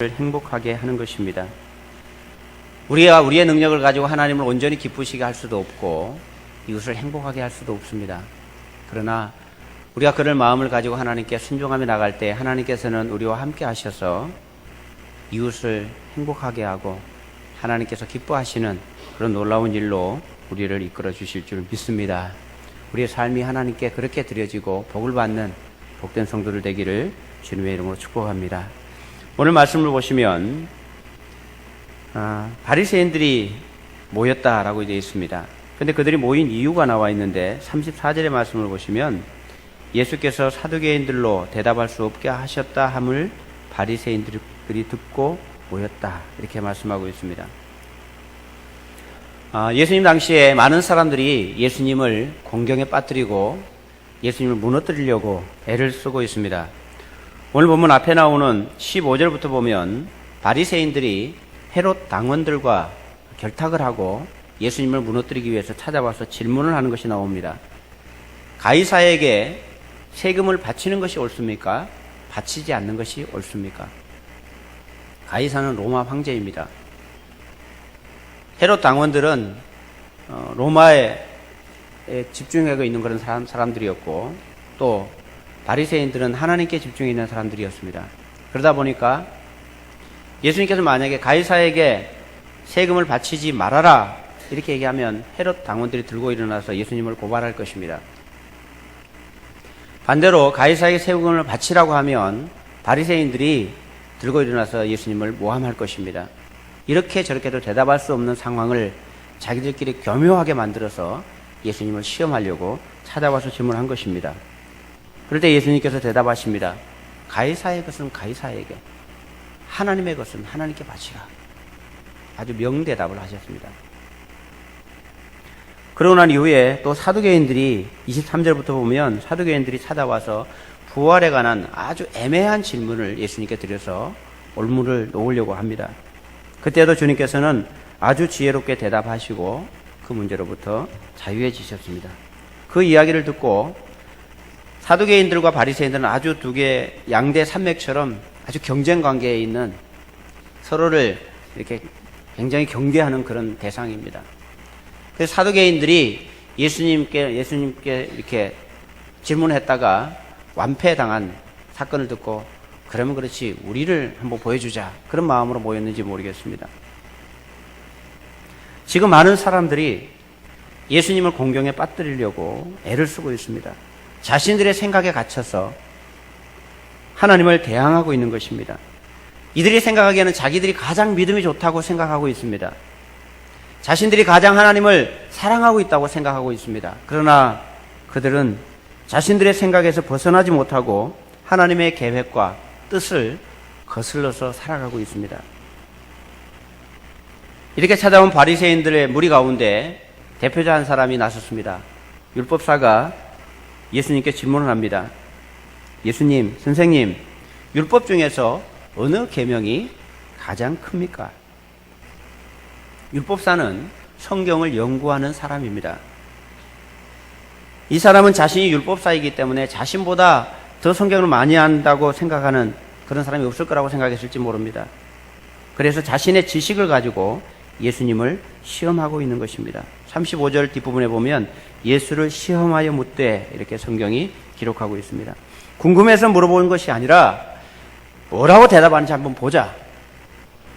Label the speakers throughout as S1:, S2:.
S1: 행복하게 하는 것입니다. 우리가 우리의 능력을 가지고 하나님을 온전히 기쁘시게 할 수도 없고 이웃을 행복하게 할 수도 없습니다. 그러나 우리가 그럴 마음을 가지고 하나님께 순종하며 나갈 때 하나님께서는 우리와 함께 하셔서 이웃을 행복하게 하고 하나님께서 기뻐하시는 그런 놀라운 일로 우리를 이끌어 주실 줄 믿습니다. 우리의 삶이 하나님께 그렇게 드려지고 복을 받는 복된 성도들 되기를 주님의 이름으로 축복합니다. 오늘 말씀을 보시면 바리새인들이 모였다라고 되어 있습니다. 그런데 그들이 모인 이유가 나와 있는데 34절의 말씀을 보시면 예수께서 사두개인들로 대답할 수 없게 하셨다 함을 바리새인들이 듣고 모였다 이렇게 말씀하고 있습니다. 예수님 당시에 많은 사람들이 예수님을 공경에 빠뜨리고 예수님을 무너뜨리려고 애를 쓰고 있습니다. 오늘 본문 앞에 나오는 15절부터 보면 바리새인들이 헤롯 당원들과 결탁을 하고 예수님을 무너뜨리기 위해서 찾아와서 질문을 하는 것이 나옵니다. 가이사에게 세금을 바치는 것이 옳습니까? 바치지 않는 것이 옳습니까? 가이사는 로마 황제입니다. 헤롯 당원들은 로마에 집중하고 있는 그런 사람들이었고 또 바리새인들은 하나님께 집중해 있는 사람들이었습니다. 그러다 보니까 예수님께서 만약에 가이사에게 세금을 바치지 말아라 이렇게 얘기하면 헤롯 당원들이 들고 일어나서 예수님을 고발할 것입니다. 반대로 가이사에게 세금을 바치라고 하면 바리새인들이 들고 일어나서 예수님을 모함할 것입니다. 이렇게 저렇게도 대답할 수 없는 상황을 자기들끼리 교묘하게 만들어서 예수님을 시험하려고 찾아와서 질문한 것입니다. 그럴 때 예수님께서 대답하십니다. 가이사의 것은 가이사에게, 하나님의 것은 하나님께 바치라. 아주 명대답을 하셨습니다. 그러고 난 이후에 또 사두개인들이 23절부터 보면 사두개인들이 찾아와서 부활에 관한 아주 애매한 질문을 예수님께 드려서 올무를 놓으려고 합니다. 그때도 주님께서는 아주 지혜롭게 대답하시고 그 문제로부터 자유해지셨습니다. 그 이야기를 듣고 사두개인들과 바리새인들은 아주 두 개 양대 산맥처럼 아주 경쟁 관계에 있는 서로를 이렇게 굉장히 경계하는 그런 대상입니다. 그래서 사두개인들이 예수님께 이렇게 질문했다가 완패당한 사건을 듣고 그러면 그렇지 우리를 한번 보여주자 그런 마음으로 모였는지 모르겠습니다. 지금 많은 사람들이 예수님을 공경에 빠뜨리려고 애를 쓰고 있습니다. 자신들의 생각에 갇혀서 하나님을 대항하고 있는 것입니다. 이들이 생각하기에는 자기들이 가장 믿음이 좋다고 생각하고 있습니다. 자신들이 가장 하나님을 사랑하고 있다고 생각하고 있습니다. 그러나 그들은 자신들의 생각에서 벗어나지 못하고 하나님의 계획과 뜻을 거슬러서 살아가고 있습니다. 이렇게 찾아온 바리새인들의 무리 가운데 대표자 한 사람이 나섰습니다. 율법사가 예수님께 질문을 합니다. 예수님, 선생님, 율법 중에서 어느 계명이 가장 큽니까? 율법사는 성경을 연구하는 사람입니다. 이 사람은 자신이 율법사이기 때문에 자신보다 더 성경을 많이 안다고 생각하는 그런 사람이 없을 거라고 생각했을지 모릅니다. 그래서 자신의 지식을 가지고 예수님을 시험하고 있는 것입니다. 35절 뒷부분에 보면 예수를 시험하여 묻되 이렇게 성경이 기록하고 있습니다. 궁금해서 물어보는 것이 아니라 뭐라고 대답하는지 한번 보자.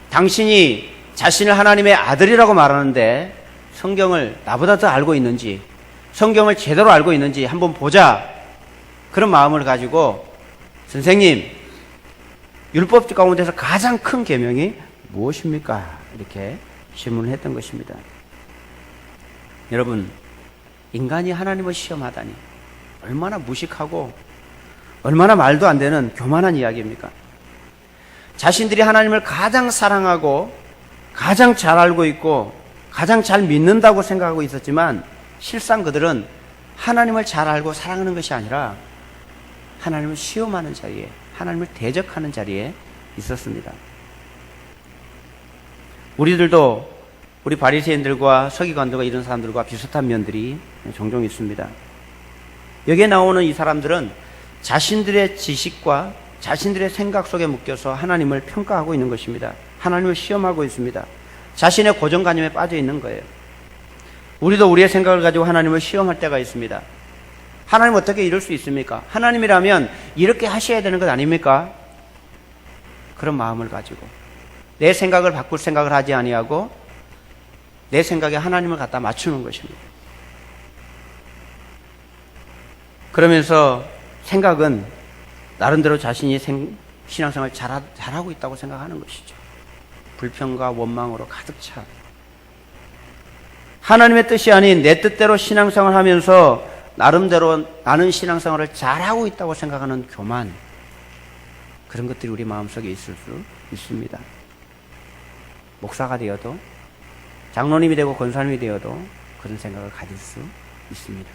S1: 당신이 자신을 하나님의 아들이라고 말하는데 성경을 나보다 더 알고 있는지 성경을 제대로 알고 있는지 한번 보자. 그런 마음을 가지고 선생님, 율법 가운데서 가장 큰 계명이 무엇입니까? 이렇게 질문을 했던 것입니다. 여러분, 인간이 하나님을 시험하다니 얼마나 무식하고 얼마나 말도 안 되는 교만한 이야기입니까? 자신들이 하나님을 가장 사랑하고 가장 잘 알고 있고 가장 잘 믿는다고 생각하고 있었지만 실상 그들은 하나님을 잘 알고 사랑하는 것이 아니라 하나님을 시험하는 자리에, 하나님을 대적하는 자리에 있었습니다. 우리들도 우리 바리새인들과 서기관들과 이런 사람들과 비슷한 면들이 종종 있습니다. 여기에 나오는 이 사람들은 자신들의 지식과 자신들의 생각 속에 묶여서 하나님을 평가하고 있는 것입니다. 하나님을 시험하고 있습니다. 자신의 고정관념에 빠져 있는 거예요. 우리도 우리의 생각을 가지고 하나님을 시험할 때가 있습니다. 하나님 어떻게 이럴 수 있습니까? 하나님이라면 이렇게 하셔야 되는 것 아닙니까? 그런 마음을 가지고 내 생각을 바꿀 생각을 하지 아니하고 내 생각에 하나님을 갖다 맞추는 것입니다. 그러면서 생각은 나름대로 자신이 신앙생활을 잘하고 있다고 생각하는 것이죠. 불평과 원망으로 가득 차. 하나님의 뜻이 아닌 내 뜻대로 신앙생활을 하면서 나름대로 나는 신앙생활을 잘하고 있다고 생각하는 교만, 그런 것들이 우리 마음속에 있을 수 있습니다. 목사가 되어도 장로님이 되고 권사님이 되어도 그런 생각을 가질 수 있습니다.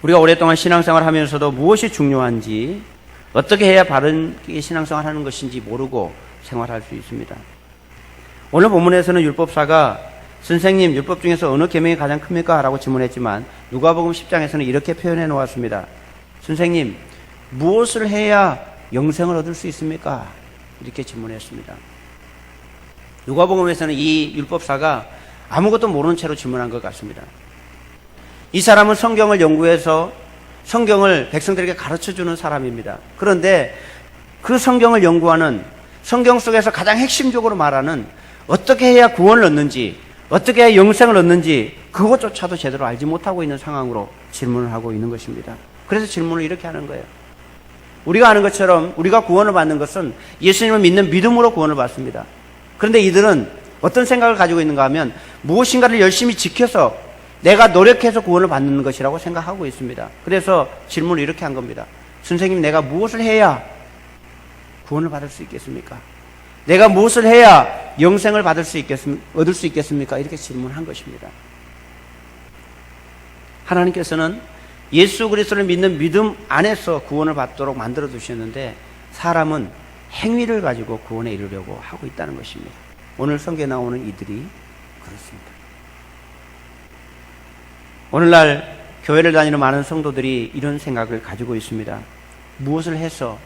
S1: 우리가 오랫동안 신앙생활을 하면서도 무엇이 중요한지, 어떻게 해야 바른 신앙생활을 하는 것인지 모르고 생활할 수 있습니다. 오늘 본문에서는 율법사가 선생님, 율법 중에서 어느 계명이 가장 큽니까? 라고 질문했지만 누가복음 10장에서는 이렇게 표현해 놓았습니다. 선생님, 무엇을 해야 영생을 얻을 수 있습니까? 이렇게 질문했습니다. 누가복음에서는 이 율법사가 아무것도 모르는 채로 질문한 것 같습니다. 이 사람은 성경을 연구해서 성경을 백성들에게 가르쳐주는 사람입니다. 그런데 그 성경을 연구하는, 성경 속에서 가장 핵심적으로 말하는 어떻게 해야 구원을 얻는지, 어떻게 해야 영생을 얻는지 그것조차도 제대로 알지 못하고 있는 상황으로 질문을 하고 있는 것입니다. 그래서 질문을 이렇게 하는 거예요. 우리가 아는 것처럼 우리가 구원을 받는 것은 예수님을 믿는 믿음으로 구원을 받습니다. 그런데 이들은 어떤 생각을 가지고 있는가 하면 무엇인가를 열심히 지켜서 내가 노력해서 구원을 받는 것이라고 생각하고 있습니다. 그래서 질문을 이렇게 한 겁니다. 선생님, 내가 무엇을 해야 구원을 받을 수 있겠습니까? 내가 무엇을 해야 영생을 얻을 수 있겠습니까? 이렇게 질문한 것입니다. 하나님께서는 예수 그리스도를 믿는 믿음 안에서 구원을 받도록 만들어 두셨는데 사람은 행위를 가지고 구원에 이르려고 하고 있다는 것입니다. 오늘 성경에 나오는 이들이 그렇습니다. 오늘날 교회를 다니는 많은 성도들이 이런 생각을 가지고 있습니다. 무엇을 해서,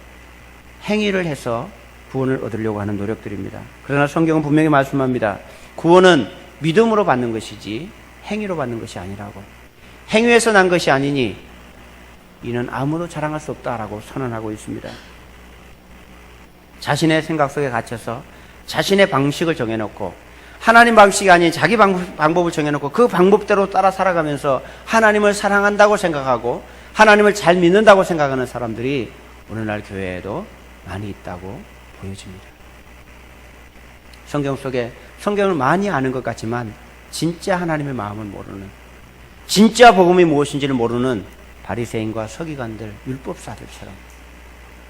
S1: 행위를 해서 구원을 얻으려고 하는 노력들입니다. 그러나 성경은 분명히 말씀합니다. 구원은 믿음으로 받는 것이지 행위로 받는 것이 아니라고. 행위에서 난 것이 아니니 이는 아무도 자랑할 수 없다라고 선언하고 있습니다. 자신의 생각 속에 갇혀서 자신의 방식을 정해놓고 하나님 방식이 아닌 자기 방법을 정해놓고 그 방법대로 따라 살아가면서 하나님을 사랑한다고 생각하고 하나님을 잘 믿는다고 생각하는 사람들이 오늘날 교회에도 많이 있다고 보여집니다. 성경 속에 성경을 많이 아는 것 같지만 진짜 하나님의 마음을 모르는, 진짜 복음이 무엇인지를 모르는 바리새인과 서기관들, 율법사들처럼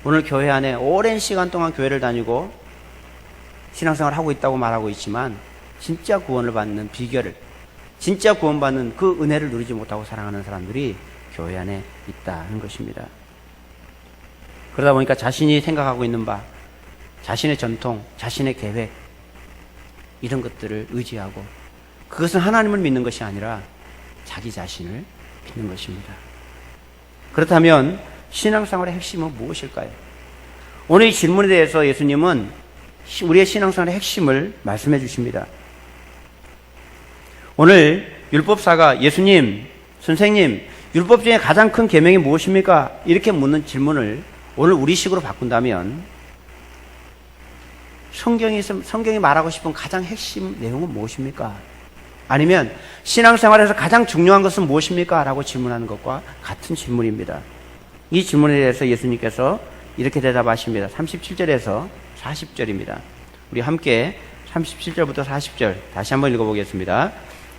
S1: 오늘 교회 안에 오랜 시간 동안 교회를 다니고 신앙생활을 하고 있다고 말하고 있지만 진짜 구원을 받는 비결을, 진짜 구원받는 그 은혜를 누리지 못하고 살아가는 사람들이 교회 안에 있다는 것입니다. 그러다 보니까 자신이 생각하고 있는 바, 자신의 전통, 자신의 계획, 이런 것들을 의지하고 그것은 하나님을 믿는 것이 아니라 자기 자신을 믿는 것입니다. 그렇다면 신앙생활의 핵심은 무엇일까요? 오늘 이 질문에 대해서 예수님은 우리의 신앙생활의 핵심을 말씀해 주십니다. 오늘 율법사가 예수님, 선생님, 율법 중에 가장 큰 계명이 무엇입니까? 이렇게 묻는 질문을 오늘 우리식으로 바꾼다면 성경이 말하고 싶은 가장 핵심 내용은 무엇입니까? 아니면 신앙생활에서 가장 중요한 것은 무엇입니까? 라고 질문하는 것과 같은 질문입니다. 이 질문에 대해서 예수님께서 이렇게 대답하십니다. 37절에서 40절입니다. 우리 함께 37절부터 40절 다시 한번 읽어보겠습니다.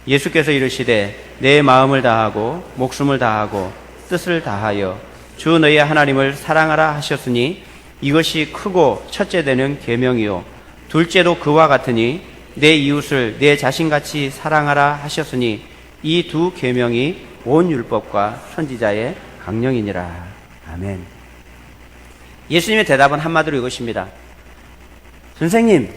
S1: 예수께서 이르시되 내 마음을 다하고 목숨을 다하고 뜻을 다하여 주 너희 하나님을 사랑하라 하셨으니 이것이 크고 첫째 되는 계명이요 둘째도 그와 같으니 내 이웃을 내 자신같이 사랑하라 하셨으니 이 두 계명이 온 율법과 선지자의 강령이니라. 아멘. 예수님의 대답은 한마디로 이것입니다. 선생님,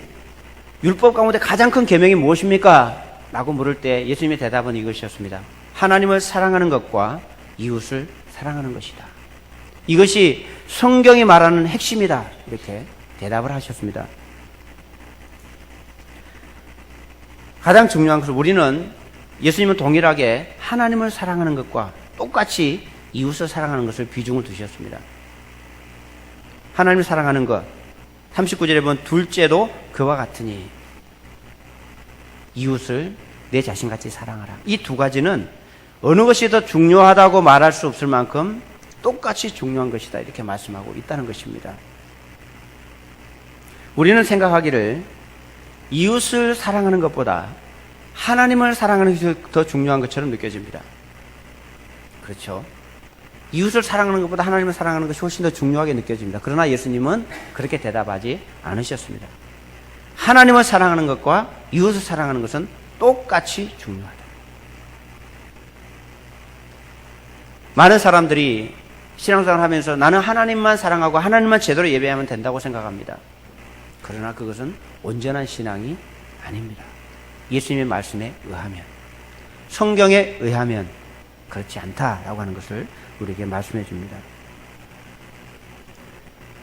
S1: 율법 가운데 가장 큰 계명이 무엇입니까? 라고 물을 때 예수님의 대답은 이것이었습니다. 하나님을 사랑하는 것과 이웃을 사랑하는 것이다. 이것이 성경이 말하는 핵심이다. 이렇게 대답을 하셨습니다. 가장 중요한 것은 우리는 예수님은 동일하게 하나님을 사랑하는 것과 똑같이 이웃을 사랑하는 것을 비중을 두셨습니다. 하나님을 사랑하는 것, 39절에 보면 둘째도 그와 같으니 이웃을 내 자신같이 사랑하라. 이 두 가지는 어느 것이 더 중요하다고 말할 수 없을 만큼 똑같이 중요한 것이다. 이렇게 말씀하고 있다는 것입니다. 우리는 생각하기를 이웃을 사랑하는 것보다 하나님을 사랑하는 것이 더 중요한 것처럼 느껴집니다. 그렇죠? 이웃을 사랑하는 것보다 하나님을 사랑하는 것이 훨씬 더 중요하게 느껴집니다. 그러나 예수님은 그렇게 대답하지 않으셨습니다. 하나님을 사랑하는 것과 이웃을 사랑하는 것은 똑같이 중요하다. 많은 사람들이 신앙생활을 하면서 나는 하나님만 사랑하고 하나님만 제대로 예배하면 된다고 생각합니다. 그러나 그것은 온전한 신앙이 아닙니다. 예수님의 말씀에 의하면, 성경에 의하면 그렇지 않다라고 하는 것을 우리에게 말씀해 줍니다.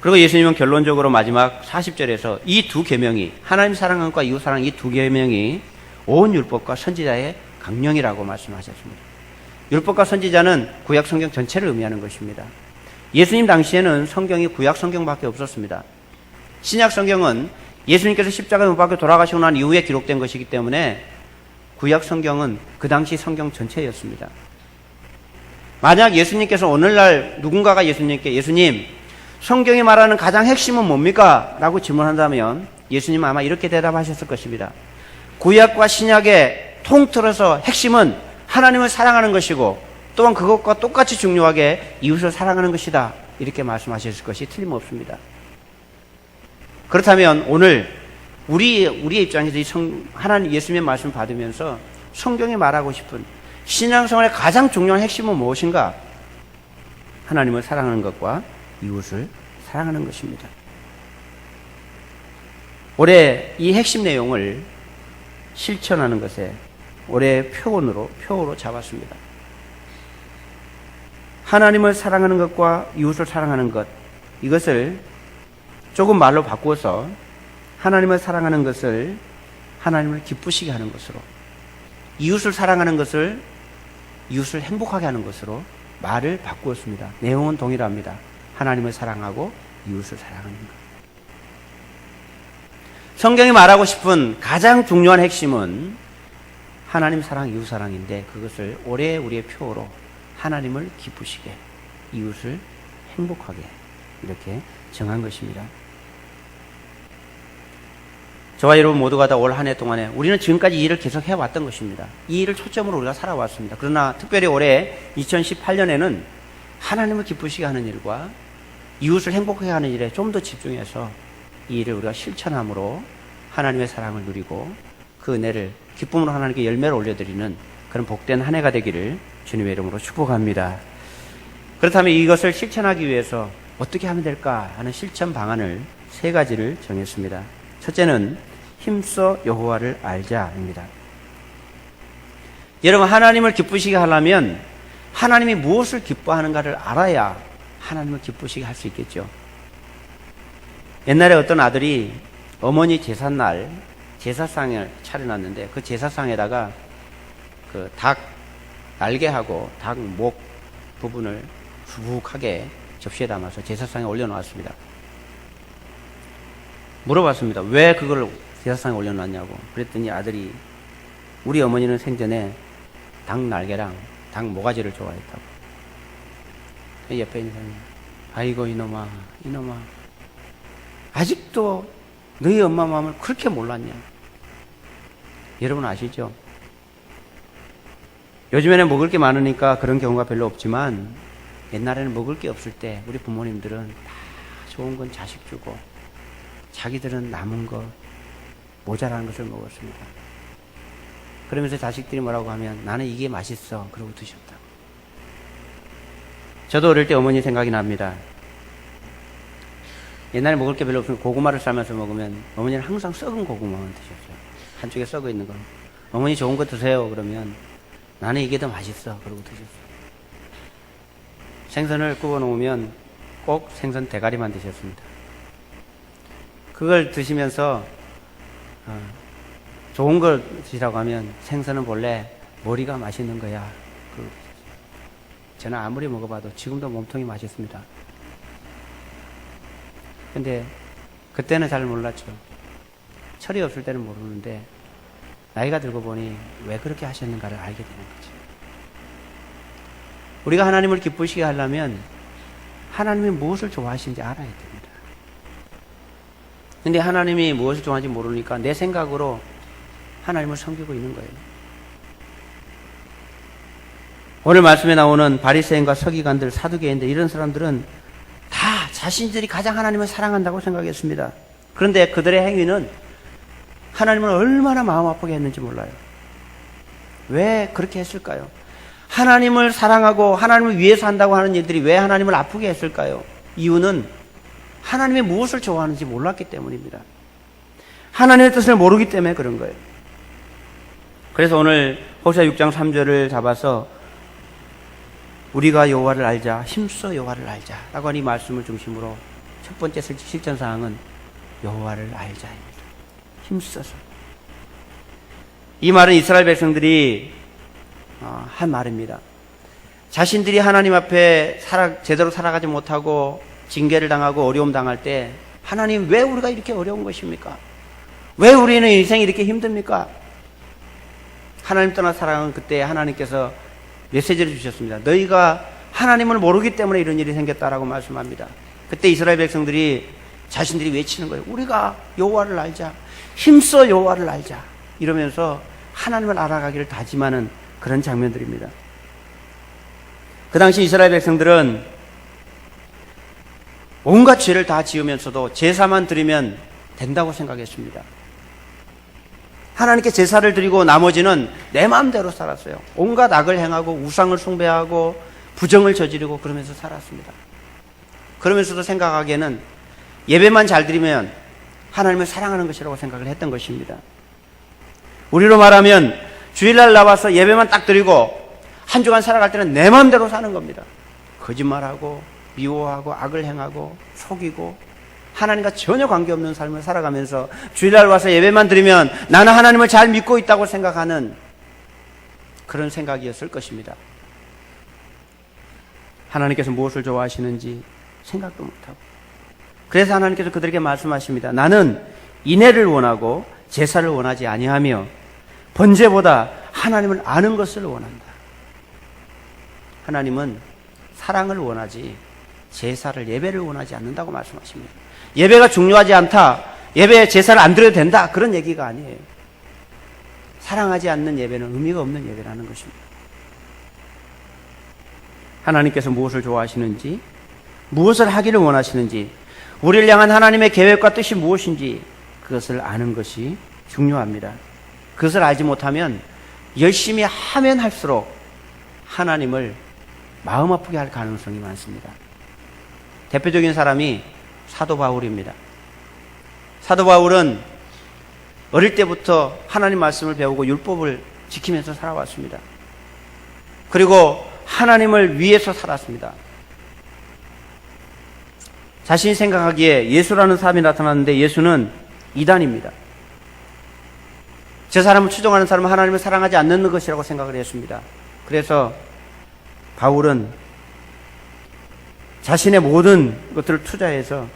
S1: 그리고 예수님은 결론적으로 마지막 40절에서 이 두 계명이, 하나님 사랑하는 것과 이웃 사랑 이 두 계명이 온 율법과 선지자의 강령이라고 말씀하셨습니다. 율법과 선지자는 구약 성경 전체를 의미하는 것입니다. 예수님 당시에는 성경이 구약 성경밖에 없었습니다. 신약 성경은 예수님께서 십자가에 못 박혀 돌아가시고 난 이후에 기록된 것이기 때문에 구약 성경은 그 당시 성경 전체였습니다. 만약 예수님께서 오늘날 누군가가 예수님께 예수님, 성경이 말하는 가장 핵심은 뭡니까? 라고 질문한다면 예수님은 아마 이렇게 대답하셨을 것입니다. 구약과 신약의 통틀어서 핵심은 하나님을 사랑하는 것이고 또한 그것과 똑같이 중요하게 이웃을 사랑하는 것이다. 이렇게 말씀하셨을 것이 틀림없습니다. 그렇다면 오늘 우리의 입장에서 하나님 예수님의 말씀을 받으면서 성경이 말하고 싶은 신앙생활의 가장 중요한 핵심은 무엇인가? 하나님을 사랑하는 것과 이웃을 사랑하는 것입니다. 올해 이 핵심 내용을 실천하는 것에 올해 표어로 잡았습니다. 하나님을 사랑하는 것과 이웃을 사랑하는 것, 이것을 조금 말로 바꾸어서 하나님을 사랑하는 것을 하나님을 기쁘시게 하는 것으로, 이웃을 사랑하는 것을 이웃을 행복하게 하는 것으로 말을 바꾸었습니다. 내용은 동일합니다. 하나님을 사랑하고 이웃을 사랑하는 것. 성경이 말하고 싶은 가장 중요한 핵심은 하나님 사랑, 이웃 사랑인데 그것을 올해 우리의 표어로 하나님을 기쁘시게, 이웃을 행복하게 이렇게 정한 것입니다. 저와 여러분 모두가 다 올 한 해 동안에 우리는 지금까지 이 일을 계속 해왔던 것입니다. 이 일을 초점으로 우리가 살아왔습니다. 그러나 특별히 올해 2018년에는 하나님을 기쁘시게 하는 일과 이웃을 행복하게 하는 일에 좀 더 집중해서 이 일을 우리가 실천함으로 하나님의 사랑을 누리고 그 은혜를 기쁨으로 하나님께 열매를 올려드리는 그런 복된 한 해가 되기를 주님의 이름으로 축복합니다. 그렇다면 이것을 실천하기 위해서 어떻게 하면 될까 하는 실천 방안을 3가지를 정했습니다. 첫째는 힘써 여호와를 알자입니다. 여러분, 하나님을 기쁘시게 하려면 하나님이 무엇을 기뻐하는가를 알아야 하나님을 기쁘시게 할 수 있겠죠. 옛날에 어떤 아들이 어머니 제삿날 제사상을 차려놨는데 그 제사상에다가 그 닭 날개하고 닭 목 부분을 수북하게 접시에 담아서 제사상에 올려놓았습니다. 물어봤습니다. 왜 그걸 제사상에 올려놨냐고. 그랬더니 아들이 우리 어머니는 생전에 닭 날개랑 닭 모가지를 좋아했다고. 옆에 있는 사람이 아이고 이놈아 아직도 너희 엄마 마음을 그렇게 몰랐냐. 여러분 아시죠? 요즘에는 먹을 게 많으니까 그런 경우가 별로 없지만 옛날에는 먹을 게 없을 때 우리 부모님들은 다 좋은 건 자식 주고 자기들은 남은 거 모자라는 것을 먹었습니다. 그러면서 자식들이 뭐라고 하면 나는 이게 맛있어 그러고 드셨다. 저도 어릴 때 어머니 생각이 납니다. 옛날에 먹을 게 별로 없으면 고구마를 삶아서 먹으면 어머니는 항상 썩은 고구마만 드셨어요. 한쪽에 썩어 있는 거. 어머니 좋은 거 드세요 그러면 나는 이게 더 맛있어 그러고 드셨어요. 생선을 구워 놓으면 꼭 생선 대가리만 드셨습니다. 그걸 드시면서 좋은 걸 드시라고 하면 생선은 본래 머리가 맛있는 거야. 저는 아무리 먹어봐도 지금도 몸통이 맛있습니다. 근데 그때는 잘 몰랐죠. 철이 없을 때는 모르는데 나이가 들고 보니 왜 그렇게 하셨는가를 알게 되는 거죠. 우리가 하나님을 기쁘시게 하려면 하나님이 무엇을 좋아하시는지 알아야 됩니다. 근데 하나님이 무엇을 좋아하는지 모르니까 내 생각으로 하나님을 섬기고 있는 거예요. 오늘 말씀에 나오는 바리새인과 서기관들, 사두개인들 이런 사람들은 다 자신들이 가장 하나님을 사랑한다고 생각했습니다. 그런데 그들의 행위는 하나님을 얼마나 마음 아프게 했는지 몰라요. 왜 그렇게 했을까요? 하나님을 사랑하고 하나님을 위해서 한다고 하는 이들이 왜 하나님을 아프게 했을까요? 이유는 하나님이 무엇을 좋아하는지 몰랐기 때문입니다. 하나님의 뜻을 모르기 때문에 그런 거예요. 그래서 오늘 호세아 6장 3절을 잡아서 우리가 여호와를 알자, 힘써 여호와를 알자 라고 하는 이 말씀을 중심으로 첫 번째 실전사항은 여호와를 알자입니다. 힘써서. 이 말은 이스라엘 백성들이 한 말입니다. 자신들이 하나님 앞에 제대로 살아가지 못하고 징계를 당하고 어려움 당할 때 하나님 왜 우리가 이렇게 어려운 것입니까? 왜 우리는 인생이 이렇게 힘듭니까? 하나님 떠나 살아가는 그때 하나님께서 메시지를 주셨습니다. 너희가 하나님을 모르기 때문에 이런 일이 생겼다라고 말씀합니다. 그때 이스라엘 백성들이 자신들이 외치는 거예요. 우리가 여호와를 알자. 힘써 여호와를 알자. 이러면서 하나님을 알아가기를 다짐하는 그런 장면들입니다. 그 당시 이스라엘 백성들은 온갖 죄를 다 지으면서도 제사만 드리면 된다고 생각했습니다. 하나님께 제사를 드리고 나머지는 내 마음대로 살았어요. 온갖 악을 행하고 우상을 숭배하고 부정을 저지르고 그러면서 살았습니다. 그러면서도 생각하기에는 예배만 잘 드리면 하나님을 사랑하는 것이라고 생각을 했던 것입니다. 우리로 말하면 주일날 나와서 예배만 딱 드리고 한 주간 살아갈 때는 내 마음대로 사는 겁니다. 거짓말하고 미워하고 악을 행하고 속이고 하나님과 전혀 관계없는 삶을 살아가면서 주일날 와서 예배만 드리면 나는 하나님을 잘 믿고 있다고 생각하는 그런 생각이었을 것입니다. 하나님께서 무엇을 좋아하시는지 생각도 못하고, 그래서 하나님께서 그들에게 말씀하십니다. 나는 인애를 원하고 제사를 원하지 아니하며 번제보다 하나님을 아는 것을 원한다. 하나님은 사랑을 원하지 제사를, 예배를 원하지 않는다고 말씀하십니다. 예배가 중요하지 않다, 예배에 제사를 안 드려도 된다, 그런 얘기가 아니에요. 사랑하지 않는 예배는 의미가 없는 예배라는 것입니다. 하나님께서 무엇을 좋아하시는지, 무엇을 하기를 원하시는지, 우리를 향한 하나님의 계획과 뜻이 무엇인지 그것을 아는 것이 중요합니다. 그것을 알지 못하면 열심히 하면 할수록 하나님을 마음 아프게 할 가능성이 많습니다. 대표적인 사람이 사도 바울입니다. 사도 바울은 어릴 때부터 하나님 말씀을 배우고 율법을 지키면서 살아왔습니다. 그리고 하나님을 위해서 살았습니다. 자신이 생각하기에 예수라는 사람이 나타났는데 예수는 이단입니다. 저 사람을 추종하는 사람은 하나님을 사랑하지 않는 것이라고 생각을 했습니다. 그래서 바울은 자신의 모든 것들을 투자해서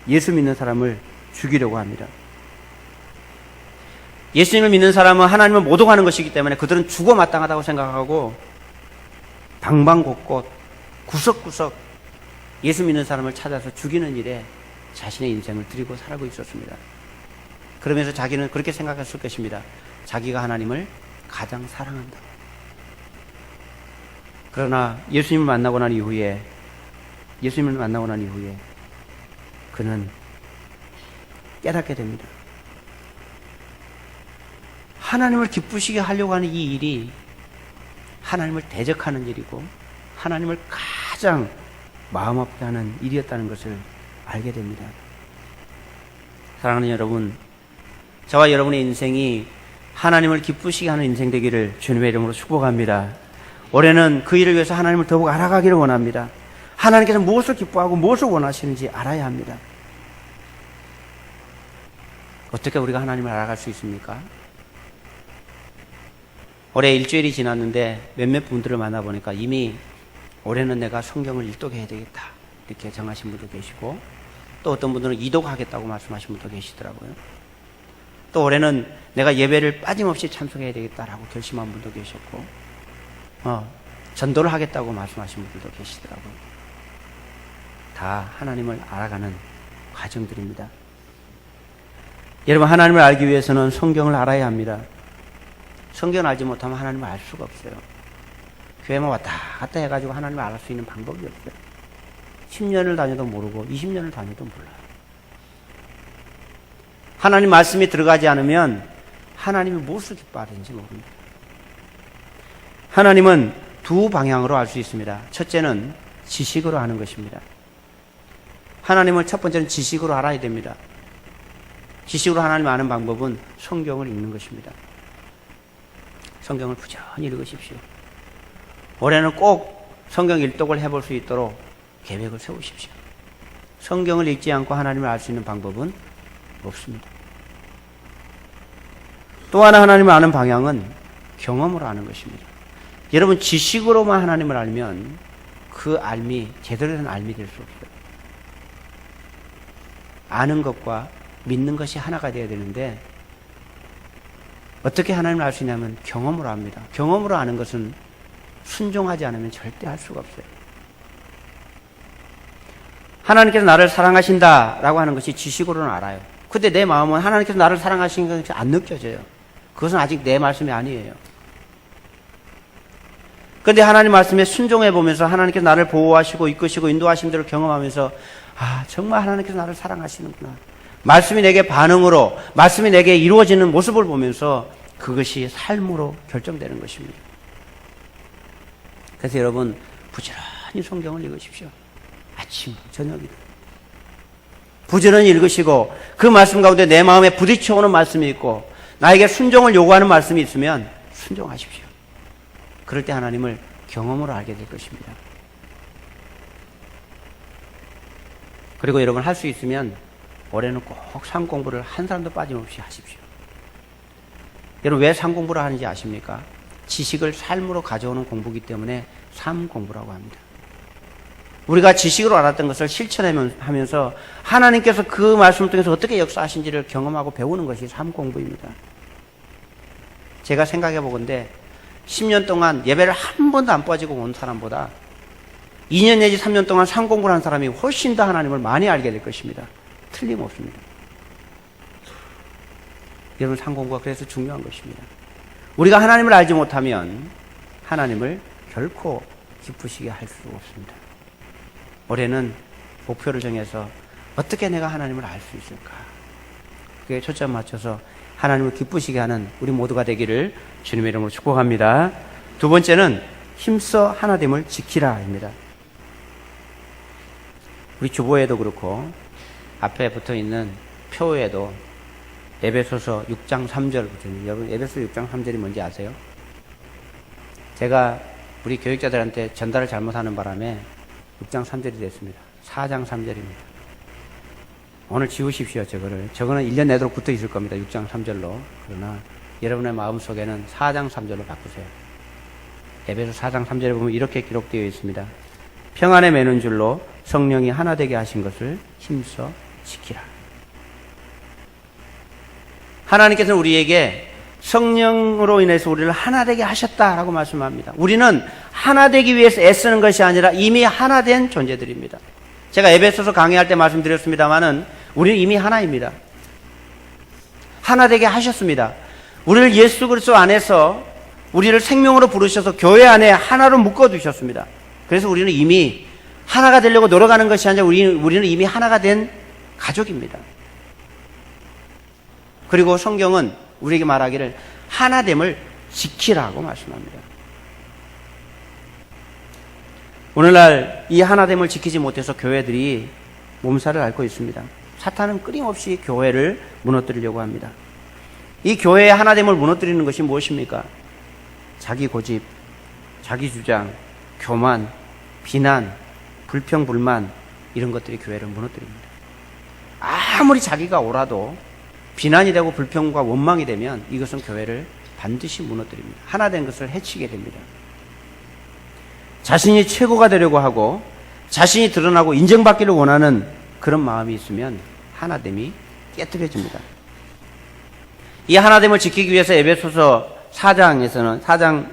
S1: 예수 믿는 사람을 죽이려고 합니다. 예수님을 믿는 사람은 하나님을 모독하는 것이기 때문에 그들은 죽어 마땅하다고 생각하고 방방곳곳 구석구석 예수 믿는 사람을 찾아서 죽이는 일에 자신의 인생을 드리고 살고 있었습니다. 그러면서 자기는 그렇게 생각했을 것입니다. 자기가 하나님을 가장 사랑한다. 그러나 예수님을 만나고 난 이후에 그는 깨닫게 됩니다. 하나님을 기쁘시게 하려고 하는 이 일이 하나님을 대적하는 일이고 하나님을 가장 마음 아프게 하는 일이었다는 것을 알게 됩니다. 사랑하는 여러분, 저와 여러분의 인생이 하나님을 기쁘시게 하는 인생 되기를 주님의 이름으로 축복합니다. 올해는 그 일을 위해서 하나님을 더욱 알아가기를 원합니다. 하나님께서 무엇을 기뻐하고 무엇을 원하시는지 알아야 합니다. 어떻게 우리가 하나님을 알아갈 수 있습니까? 올해 일주일이 지났는데 몇몇 분들을 만나보니까 이미 올해는 내가 성경을 일독해야 되겠다 이렇게 정하신 분도 계시고, 또 어떤 분들은 이독하겠다고 말씀하신 분도 계시더라고요. 또 올해는 내가 예배를 빠짐없이 참석해야 되겠다라고 결심한 분도 계셨고, 전도를 하겠다고 말씀하신 분들도 계시더라고요. 다 하나님을 알아가는 과정들입니다. 여러분, 하나님을 알기 위해서는 성경을 알아야 합니다. 성경을 알지 못하면 하나님을 알 수가 없어요. 교회만 왔다 갔다 해가지고 하나님을 알 수 있는 방법이 없어요. 10년을 다녀도 모르고 20년을 다녀도 몰라요. 하나님 말씀이 들어가지 않으면 하나님이 무엇을 기뻐하는지 모릅니다. 하나님은 두 방향으로 알 수 있습니다. 첫째는 지식으로 아는 것입니다. 하나님을 첫 번째는 지식으로 알아야 됩니다. 지식으로 하나님을 아는 방법은 성경을 읽는 것입니다. 성경을 부지런히 읽으십시오. 올해는 꼭 성경 일독을 해볼 수 있도록 계획을 세우십시오. 성경을 읽지 않고 하나님을 알 수 있는 방법은 없습니다. 또 하나 하나님을 아는 방향은 경험으로 아는 것입니다. 여러분, 지식으로만 하나님을 알면 그 알미, 제대로 된 알미 될 수 없어요. 아는 것과 믿는 것이 하나가 되어야 되는데, 어떻게 하나님을 알 수 있냐면 경험으로 압니다. 경험으로 아는 것은 순종하지 않으면 절대 할 수가 없어요. 하나님께서 나를 사랑하신다라고 하는 것이 지식으로는 알아요. 근데 내 마음은 하나님께서 나를 사랑하시는 것이 안 느껴져요. 그것은 아직 내 말씀이 아니에요. 그런데 하나님 말씀에 순종해 보면서 하나님께서 나를 보호하시고 이끄시고 인도하신 대로 경험하면서, 아, 정말 하나님께서 나를 사랑하시는구나. 말씀이 내게 반응으로, 말씀이 내게 이루어지는 모습을 보면서 그것이 삶으로 결정되는 것입니다. 그래서 여러분, 부지런히 성경을 읽으십시오. 아침, 저녁이든. 부지런히 읽으시고 그 말씀 가운데 내 마음에 부딪혀오는 말씀이 있고 나에게 순종을 요구하는 말씀이 있으면 순종하십시오. 그럴 때 하나님을 경험으로 알게 될 것입니다. 그리고 여러분, 할 수 있으면 올해는 꼭 상 공부를 한 사람도 빠짐없이 하십시오. 여러분, 왜 상 공부를 하는지 아십니까? 지식을 삶으로 가져오는 공부이기 때문에 삶 공부라고 합니다. 우리가 지식으로 알았던 것을 실천하면서 하나님께서 그 말씀을 통해서 어떻게 역사하신지를 경험하고 배우는 것이 삶 공부입니다. 제가 생각해 보건대 10년 동안 예배를 한 번도 안 빠지고 온 사람보다 2년 내지 3년 동안 삶 공부를 한 사람이 훨씬 더 하나님을 많이 알게 될 것입니다. 틀림없습니다. 여러분, 삶 공부가 그래서 중요한 것입니다. 우리가 하나님을 알지 못하면 하나님을 결코 기쁘시게 할 수 없습니다. 올해는 목표를 정해서 어떻게 내가 하나님을 알 수 있을까? 그에 초점 맞춰서 하나님을 기쁘시게 하는 우리 모두가 되기를 주님의 이름으로 축복합니다. 두 번째는 힘써 하나됨을 지키라입니다. 우리 주보에도 그렇고 앞에 붙어있는 표에도 에베소서 6장 3절 붙어있는, 여러분 에베소 6장 3절이 뭔지 아세요? 제가 우리 교육자들한테 전달을 잘못하는 바람에 6장 3절이 됐습니다. 4장 3절입니다. 오늘 지우십시오. 저거는 1년 내도록 붙어 있을 겁니다. 6장 3절로. 그러나 여러분의 마음속에는 4장 3절로 바꾸세요. 에베소 4장 3절에 보면 이렇게 기록되어 있습니다. 평안에 매는 줄로 성령이 하나 되게 하신 것을 힘써 지키라. 하나님께서는 우리에게 성령으로 인해서 우리를 하나 되게 하셨다라고 말씀합니다. 우리는 하나 되기 위해서 애쓰는 것이 아니라 이미 하나 된 존재들입니다. 제가 에베소서 강의할 때 말씀드렸습니다마는 우리는 이미 하나입니다. 하나 되게 하셨습니다. 우리를 예수 그리스도 안에서 우리를 생명으로 부르셔서 교회 안에 하나로 묶어두셨습니다. 그래서 우리는 이미 하나가 되려고 노력하는 것이 아니라 우리는 이미 하나가 된 가족입니다. 그리고 성경은 우리에게 말하기를 하나됨을 지키라고 말씀합니다. 오늘날 이 하나됨을 지키지 못해서 교회들이 몸살을 앓고 있습니다. 사탄은 끊임없이 교회를 무너뜨리려고 합니다. 이 교회의 하나됨을 무너뜨리는 것이 무엇입니까? 자기 고집, 자기 주장, 교만, 비난, 불평, 불만 이런 것들이 교회를 무너뜨립니다. 아무리 자기가 옳아도 비난이 되고 불평과 원망이 되면 이것은 교회를 반드시 무너뜨립니다. 하나 된 것을 해치게 됩니다. 자신이 최고가 되려고 하고 자신이 드러나고 인정받기를 원하는 그런 마음이 있으면 하나됨이 깨뜨려집니다. 이 하나됨을 지키기 위해서 에베소서 4장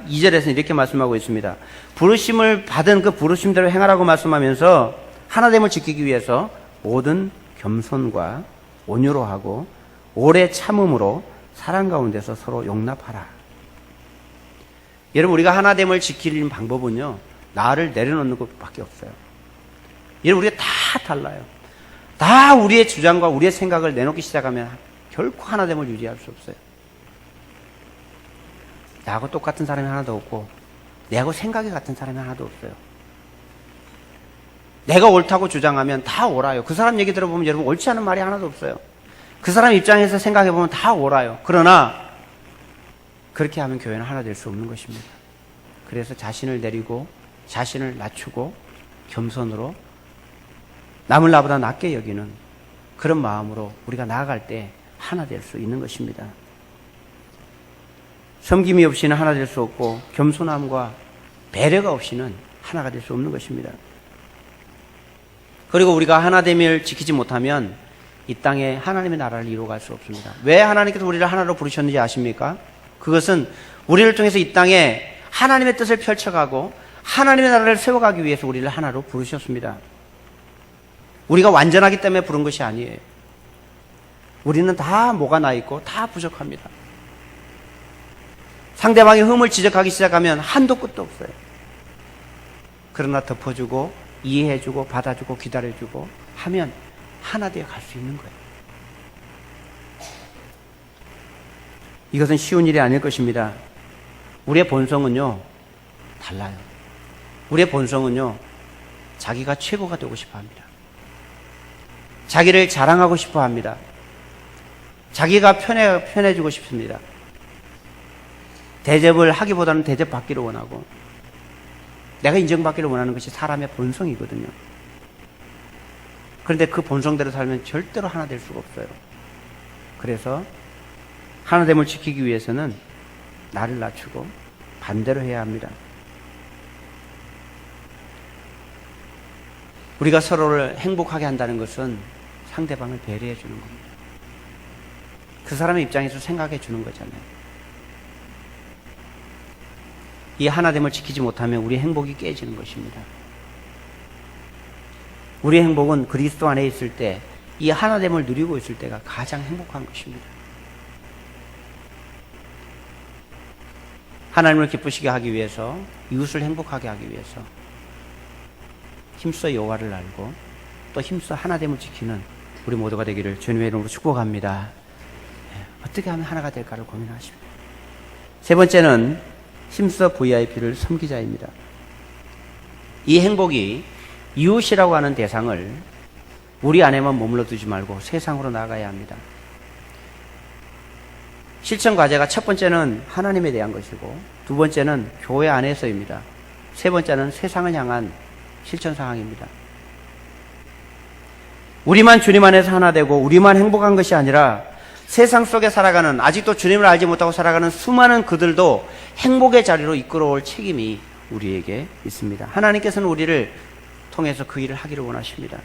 S1: 2절에서는 이렇게 말씀하고 있습니다. 부르심을 받은 그 부르심대로 행하라고 말씀하면서 하나됨을 지키기 위해서 모든 겸손과 온유로 하고 오래 참음으로 사랑 가운데서 서로 용납하라. 여러분, 우리가 하나됨을 지키는 방법은요, 나를 내려놓는 것밖에 없어요. 여러분, 우리가 다 달라요. 다 우리의 주장과 우리의 생각을 내놓기 시작하면 결코 하나됨을 유지할 수 없어요. 나하고 똑같은 사람이 하나도 없고 내하고 생각이 같은 사람이 하나도 없어요. 내가 옳다고 주장하면 다 옳아요. 그 사람 얘기 들어보면 여러분 옳지 않은 말이 하나도 없어요. 그 사람 입장에서 생각해보면 다 옳아요. 그러나 그렇게 하면 교회는 하나 될 수 없는 것입니다. 그래서 자신을 내리고 자신을 낮추고 겸손으로 남을 나보다 낮게 여기는 그런 마음으로 우리가 나아갈 때 하나 될 수 있는 것입니다. 섬김이 없이는 하나 될 수 없고 겸손함과 배려가 없이는 하나가 될 수 없는 것입니다. 그리고 우리가 하나됨을 지키지 못하면 이 땅에 하나님의 나라를 이루어갈 수 없습니다. 왜 하나님께서 우리를 하나로 부르셨는지 아십니까? 그것은 우리를 통해서 이 땅에 하나님의 뜻을 펼쳐가고 하나님의 나라를 세워가기 위해서 우리를 하나로 부르셨습니다. 우리가 완전하기 때문에 부른 것이 아니에요. 우리는 다 뭐가 나 있고 다 부족합니다. 상대방의 흠을 지적하기 시작하면 한도 끝도 없어요. 그러나 덮어주고 이해해주고 받아주고 기다려주고 하면 하나 되어 갈 수 있는 거예요. 이것은 쉬운 일이 아닐 것입니다. 우리의 본성은요, 달라요. 우리의 본성은요, 자기가 최고가 되고 싶어 합니다. 자기를 자랑하고 싶어 합니다. 자기가 편해지고 싶습니다. 대접을 하기보다는 대접받기를 원하고 내가 인정받기를 원하는 것이 사람의 본성이거든요. 그런데 그 본성대로 살면 절대로 하나 될 수가 없어요. 그래서 하나됨을 지키기 위해서는 나를 낮추고 반대로 해야 합니다. 우리가 서로를 행복하게 한다는 것은 상대방을 배려해 주는 겁니다. 그 사람의 입장에서 생각해 주는 거잖아요. 이 하나됨을 지키지 못하면 우리의 행복이 깨지는 것입니다. 우리의 행복은 그리스도 안에 있을 때, 이 하나됨을 누리고 있을 때가 가장 행복한 것입니다. 하나님을 기쁘시게 하기 위해서, 이웃을 행복하게 하기 위해서 힘써 여호와를 알고 또 힘써 하나됨을 지키는 우리 모두가 되기를 주님의 이름으로 축복합니다. 어떻게 하면 하나가 될까를 고민하십니다. 세 번째는 힘써 VIP를 섬기자입니다. 이 행복이 이웃이라고 하는 대상을 우리 안에만 머물러 두지 말고 세상으로 나가야 합니다. 실천 과제가 첫 번째는 하나님에 대한 것이고, 두 번째는 교회 안에서입니다. 세 번째는 세상을 향한 실천 사항입니다. 우리만 주님 안에서 하나 되고 우리만 행복한 것이 아니라 세상 속에 살아가는, 아직도 주님을 알지 못하고 살아가는 수많은 그들도 행복의 자리로 이끌어올 책임이 우리에게 있습니다. 하나님께서는 우리를 통해서 그 일을 하기를 원하십니다.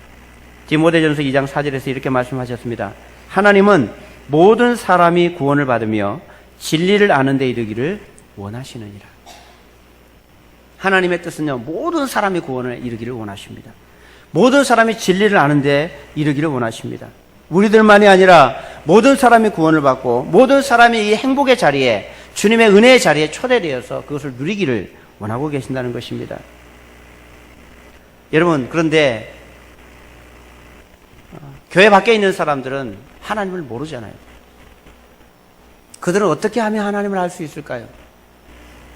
S1: 디모데전서 2장 4절에서 이렇게 말씀하셨습니다. 하나님은 모든 사람이 구원을 받으며 진리를 아는 데 이르기를 원하시느니라. 하나님의 뜻은요, 모든 사람이 구원을 이루기를 원하십니다. 모든 사람이 진리를 아는 데 이르기를 원하십니다. 우리들만이 아니라 모든 사람이 구원을 받고 모든 사람이 이 행복의 자리에, 주님의 은혜의 자리에 초대되어서 그것을 누리기를 원하고 계신다는 것입니다. 여러분, 그런데 교회 밖에 있는 사람들은 하나님을 모르잖아요. 그들은 어떻게 하면 하나님을 알 수 있을까요?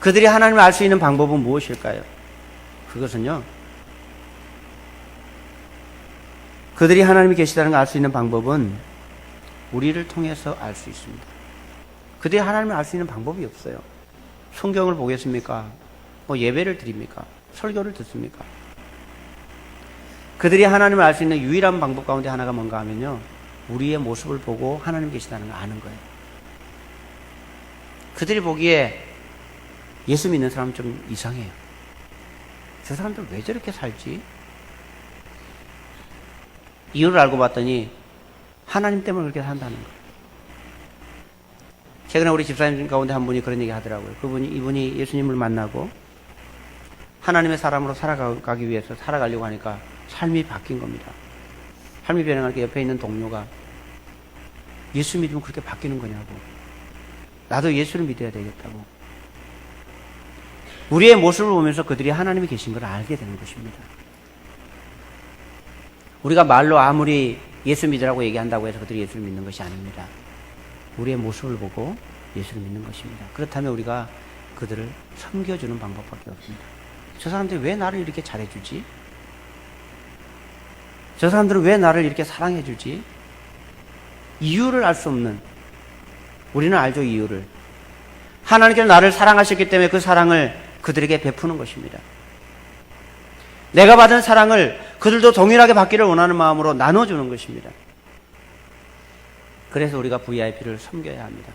S1: 그들이 하나님을 알 수 있는 방법은 무엇일까요? 그것은요, 그들이 하나님이 계시다는 걸 알 수 있는 방법은 우리를 통해서 알 수 있습니다. 그들이 하나님을 알 수 있는 방법이 없어요. 성경을 보겠습니까? 예배를 드립니까? 설교를 듣습니까? 그들이 하나님을 알 수 있는 유일한 방법 가운데 하나가 뭔가 하면요, 우리의 모습을 보고 하나님 계시다는 걸 아는 거예요. 그들이 보기에 예수 믿는 사람은 좀 이상해요. 저 사람들 왜 저렇게 살지? 이유를 알고 봤더니 하나님 때문에 그렇게 산다는 거예요. 최근에 우리 집사님 가운데 한 분이 그런 얘기 하더라고요. 이분이 예수님을 만나고 하나님의 사람으로 살아가기 위해서 살아가려고 하니까 삶이 바뀐 겁니다. 삶이 변해가니까 옆에 있는 동료가 예수 믿으면 그렇게 바뀌는 거냐고. 나도 예수를 믿어야 되겠다고. 우리의 모습을 보면서 그들이 하나님이 계신 걸 알게 되는 것입니다. 우리가 말로 아무리 예수 믿으라고 얘기한다고 해서 그들이 예수를 믿는 것이 아닙니다. 우리의 모습을 보고 예수를 믿는 것입니다. 그렇다면 우리가 그들을 섬겨주는 방법밖에 없습니다. 저 사람들이 왜 나를 이렇게 잘해주지? 저 사람들은 왜 나를 이렇게 사랑해주지? 이유를 알 수 없는, 우리는 알죠, 이유를. 하나님께서 나를 사랑하셨기 때문에 그 사랑을 그들에게 베푸는 것입니다. 내가 받은 사랑을 그들도 동일하게 받기를 원하는 마음으로 나눠주는 것입니다. 그래서 우리가 VIP를 섬겨야 합니다.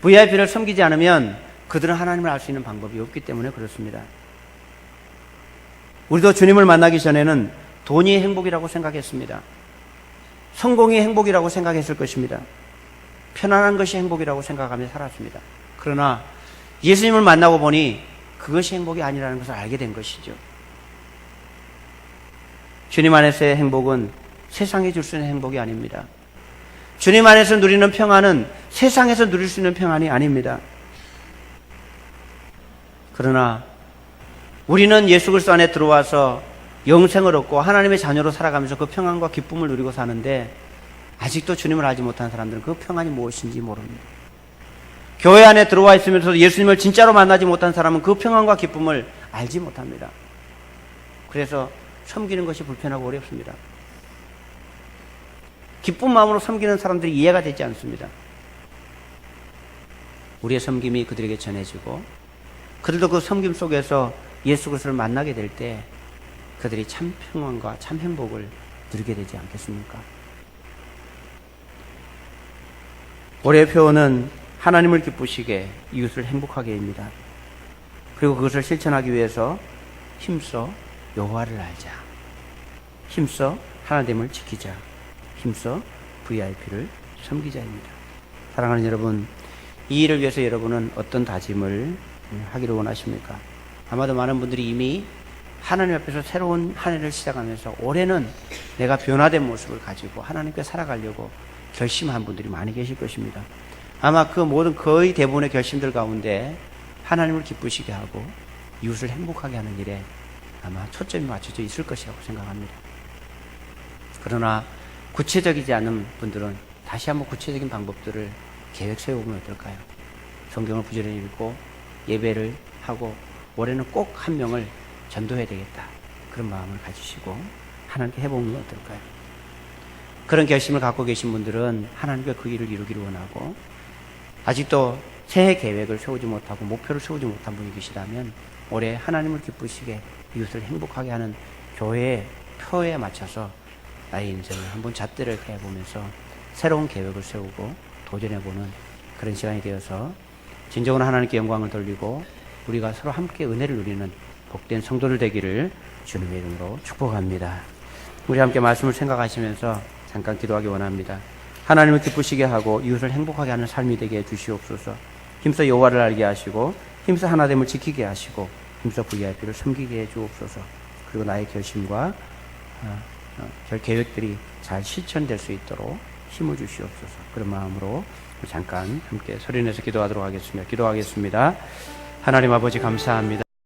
S1: VIP를 섬기지 않으면 그들은 하나님을 알 수 있는 방법이 없기 때문에 그렇습니다. 우리도 주님을 만나기 전에는 돈이 행복이라고 생각했습니다. 성공이 행복이라고 생각했을 것입니다. 편안한 것이 행복이라고 생각하며 살았습니다. 그러나 예수님을 만나고 보니 그것이 행복이 아니라는 것을 알게 된 것이죠. 주님 안에서의 행복은 세상에 줄 수 있는 행복이 아닙니다. 주님 안에서 누리는 평안은 세상에서 누릴 수 있는 평안이 아닙니다. 그러나 우리는 예수 그리스도 안에 들어와서 영생을 얻고 하나님의 자녀로 살아가면서 그 평안과 기쁨을 누리고 사는데 아직도 주님을 알지 못한 사람들은 그 평안이 무엇인지 모릅니다. 교회 안에 들어와 있으면서 예수님을 진짜로 만나지 못한 사람은 그 평안과 기쁨을 알지 못합니다. 그래서 섬기는 것이 불편하고 어렵습니다. 기쁜 마음으로 섬기는 사람들이 이해가 되지 않습니다. 우리의 섬김이 그들에게 전해지고 그들도 그 섬김 속에서 예수 그리스도를 만나게 될 때 그들이 참 평안과 참 행복을 누리게 되지 않겠습니까? 올해의 표어는 하나님을 기쁘시게 이웃을 행복하게입니다. 그리고 그것을 실천하기 위해서 힘써 여호와를 알자. 힘써 하나님을 지키자. 힘써 VIP를 섬기자입니다. 사랑하는 여러분, 이 일을 위해서 여러분은 어떤 다짐을 하기를 원하십니까? 아마도 많은 분들이 이미 하나님 앞에서 새로운 한 해를 시작하면서 올해는 내가 변화된 모습을 가지고 하나님께 살아가려고 결심한 분들이 많이 계실 것입니다. 아마 그 모든 거의 대부분의 결심들 가운데 하나님을 기쁘시게 하고 이웃을 행복하게 하는 일에 아마 초점이 맞춰져 있을 것이라고 생각합니다. 그러나 구체적이지 않은 분들은 다시 한번 구체적인 방법들을 계획 세워보면 어떨까요? 성경을 부지런히 읽고 예배를 하고 올해는 꼭 한 명을 전도해야 되겠다. 그런 마음을 가지시고 하나님께 해보면 어떨까요? 그런 결심을 갖고 계신 분들은 하나님께 그 일을 이루기를 원하고 아직도 새해 계획을 세우지 못하고 목표를 세우지 못한 분이 계시다면 올해 하나님을 기쁘시게 이웃을 행복하게 하는 교회의 표에 맞춰서 나의 인생을 한번 잣대를 해보면서 새로운 계획을 세우고 도전해보는 그런 시간이 되어서 진정으로 하나님께 영광을 돌리고 우리가 서로 함께 은혜를 누리는 복된 성도들 되기를 주님의 이름으로 축복합니다. 우리 함께 말씀을 생각하시면서 잠깐 기도하기 원합니다. 하나님을 기쁘시게 하고 이웃을 행복하게 하는 삶이 되게 해주시옵소서. 힘써 여호와를 알게 하시고 힘써 하나됨을 지키게 하시고 힘써 VIP를 섬기게 해주옵소서. 그리고 나의 결심과 계획들이 잘 실천될 수 있도록 힘을 주시옵소서. 그런 마음으로 잠깐 함께 소리내서 기도하도록 하겠습니다. 기도하겠습니다. 하나님 아버지 감사합니다.